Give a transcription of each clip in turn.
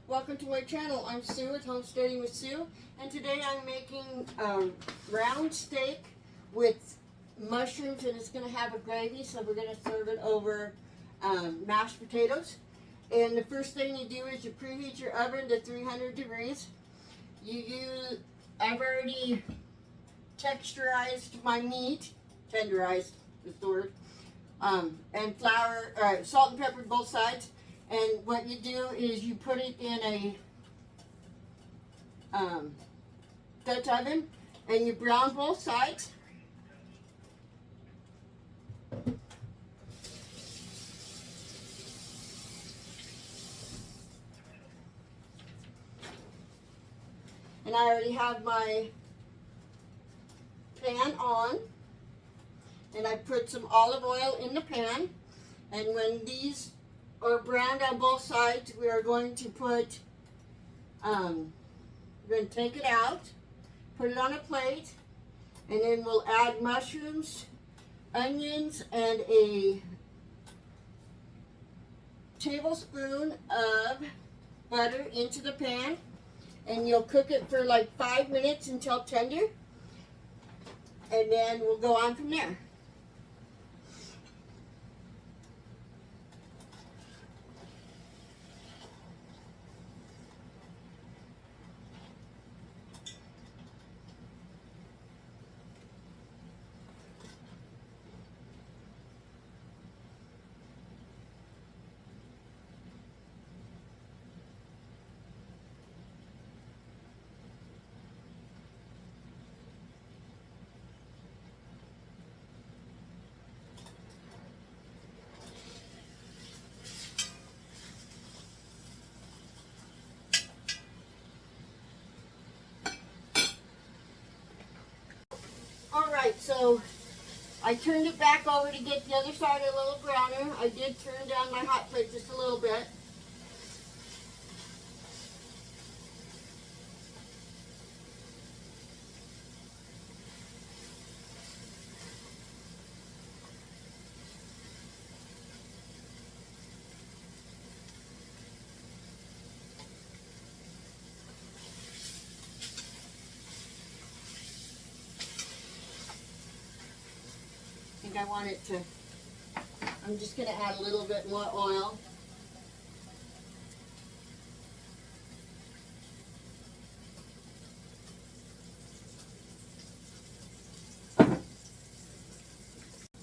Welcome to my channel. I'm Sue with Homesteading with Sue, and today I'm making a round steak with mushrooms, and it's going to have a gravy, so we're going to serve it over mashed potatoes. And the first thing you do is you preheat your oven to 300 degrees. I've already texturized my meat, tenderized is the word, and flour, salt and pepper both sides. And what you do is you put it in a Dutch oven, and you brown both sides. And I already have my pan on, and I put some olive oil in the pan. And when these are browned on both sides, we are going to put, we're going to take it out, put it on a plate, and then we'll add mushrooms, onions, and a tablespoon of butter into the pan. And you'll cook it for like 5 minutes until tender, and then we'll go on from there. Alright, so I turned it back over to get the other side a little browner. I did turn down my hot plate just a little bit. I want it to, I'm just going to add a little bit more oil.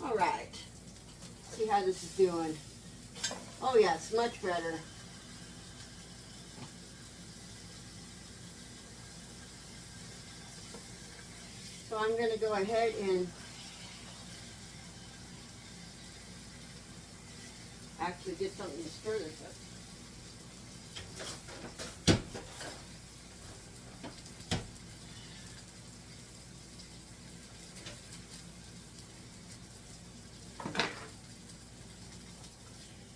All right, see how this is doing. Oh yes, much better. So I'm going to go ahead and actually get something to stir this up.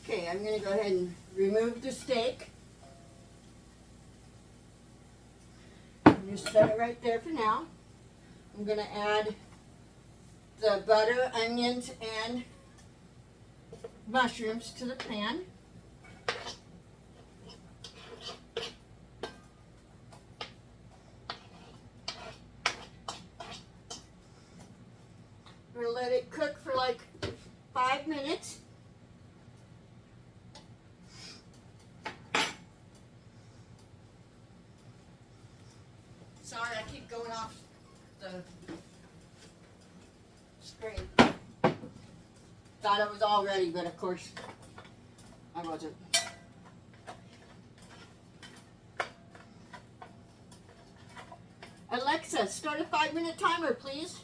Okay, I'm going to go ahead and remove the steak. Just set it right there for now. I'm going to add the butter, onions, and mushrooms to the pan. We're going to let it cook for like 5 minutes. Sorry, I keep going off the screen. Thought it was all ready, but of course I wasn't. Alexa, start a 5-minute timer, please.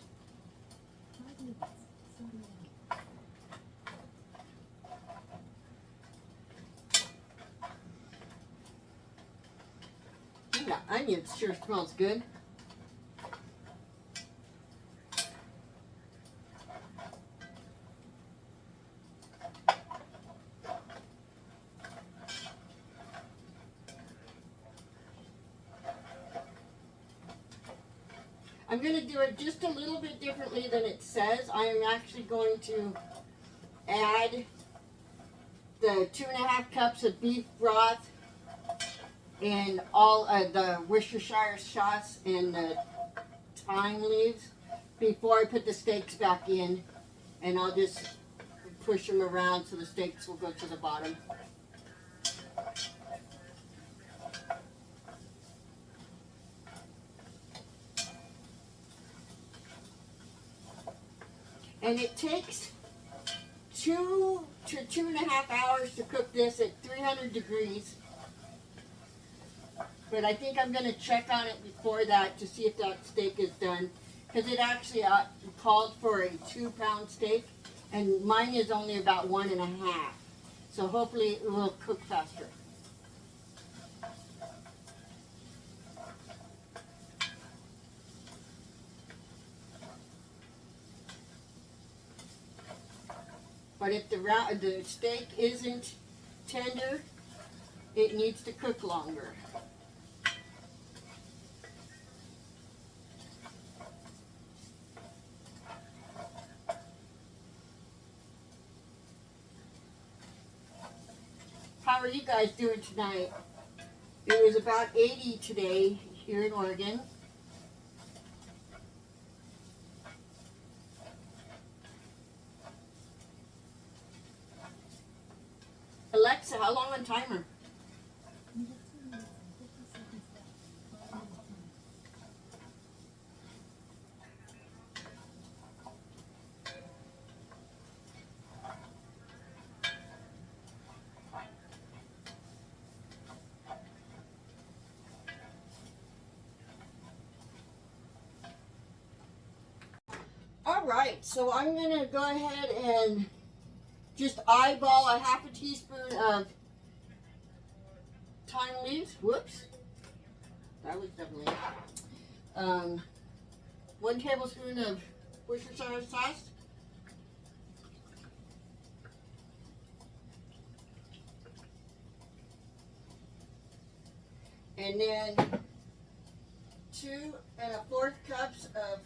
That onion sure smells good. I'm going to do it just a little bit differently than it says. I am actually going to add the 2.5 cups of beef broth and all the Worcestershire sauce and the thyme leaves before I put the steaks back in, and I'll just push them around so the steaks will go to the bottom. And it takes 2 to 2.5 hours to cook this at 300 degrees. But I think I'm going to check on it before that to see if that steak is done. Because it actually called for a 2-pound steak, and mine is only about 1.5. So hopefully it will cook faster. But if the steak isn't tender, it needs to cook longer. How are you guys doing tonight? It was about 80 today here in Oregon. Alexa, how long on timer? All right, so I'm going to go ahead and just eyeball a 1/2 teaspoon of thyme leaves. Whoops. That was definitely 1 tablespoon of Worcestershire sauce. And then 2 1/4 cups of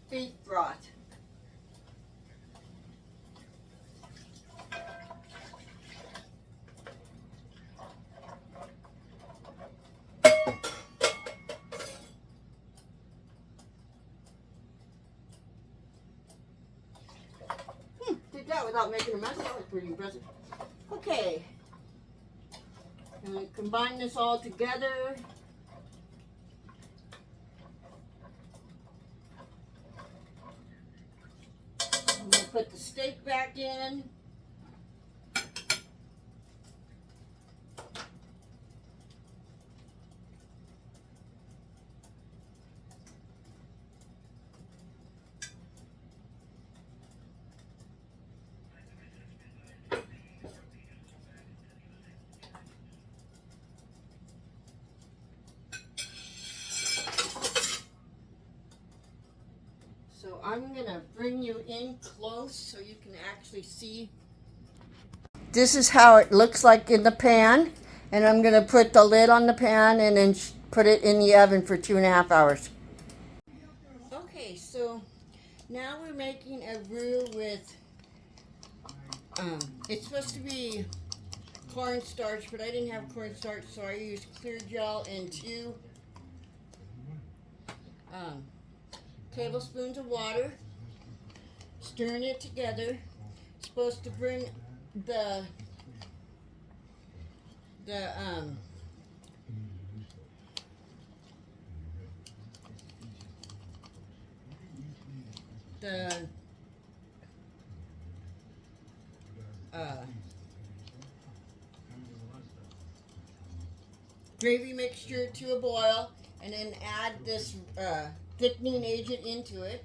beef broth. Did that without making a mess. That was pretty impressive. Okay. I'm going to combine this all together. I'm going to put the steak back in. So I'm going to bring you in close so you can actually see. This is how it looks like in the pan. And I'm going to put the lid on the pan and then put it in the oven for 2.5 hours. Okay, so now we're making a roux with, it's supposed to be cornstarch, but I didn't have cornstarch, so I used clear gel and 2 tablespoons of water, stirring it together. It's supposed to bring the gravy mixture to a boil, and then add this thickening agent into it.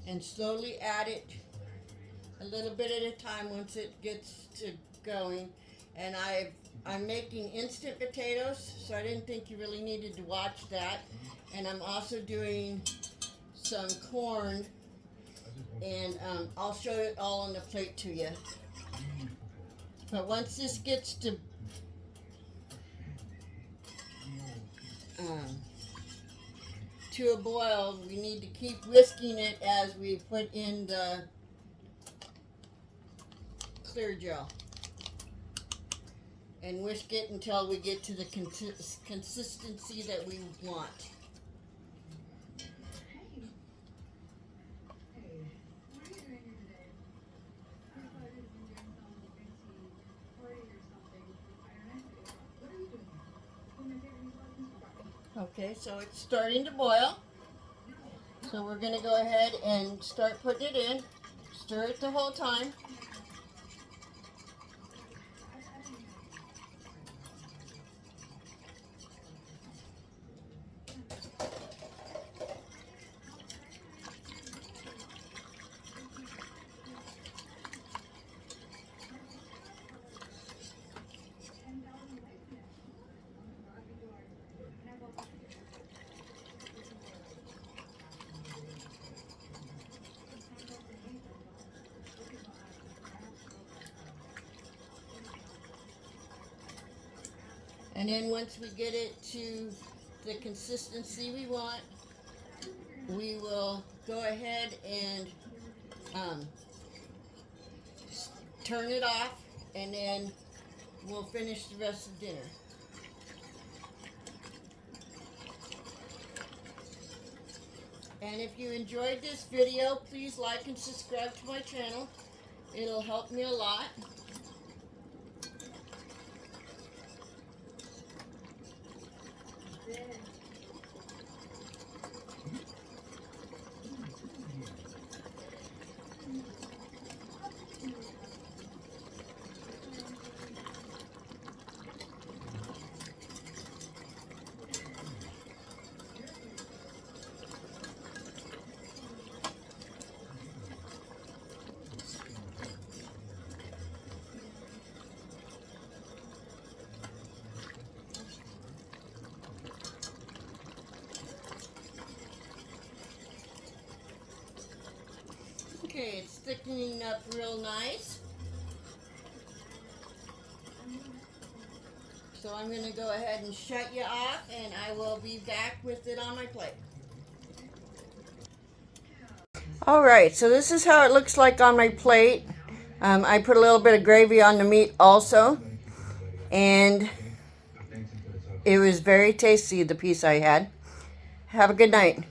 And slowly add it a little bit at a time once it gets to going. And I'm making instant potatoes, so I didn't think you really needed to watch that. And I'm also doing some corn, and I'll show it all on the plate to you. But once this gets to to a boil, we need to keep whisking it as we put in the clear gel. And whisk it until we get to the consistency that we want. Okay, so it's starting to boil. So we're going to go ahead and start putting it in. Stir it the whole time. And then once we get it to the consistency we want, we will go ahead and turn it off, and then we'll finish the rest of dinner. And if you enjoyed this video, please like and subscribe to my channel. It'll help me a lot. Okay, it's thickening up real nice. So I'm going to go ahead and shut you off, and I will be back with it on my plate. Alright, so this is how it looks like on my plate. I put a little bit of gravy on the meat also. And it was very tasty, the piece I had. Have a good night.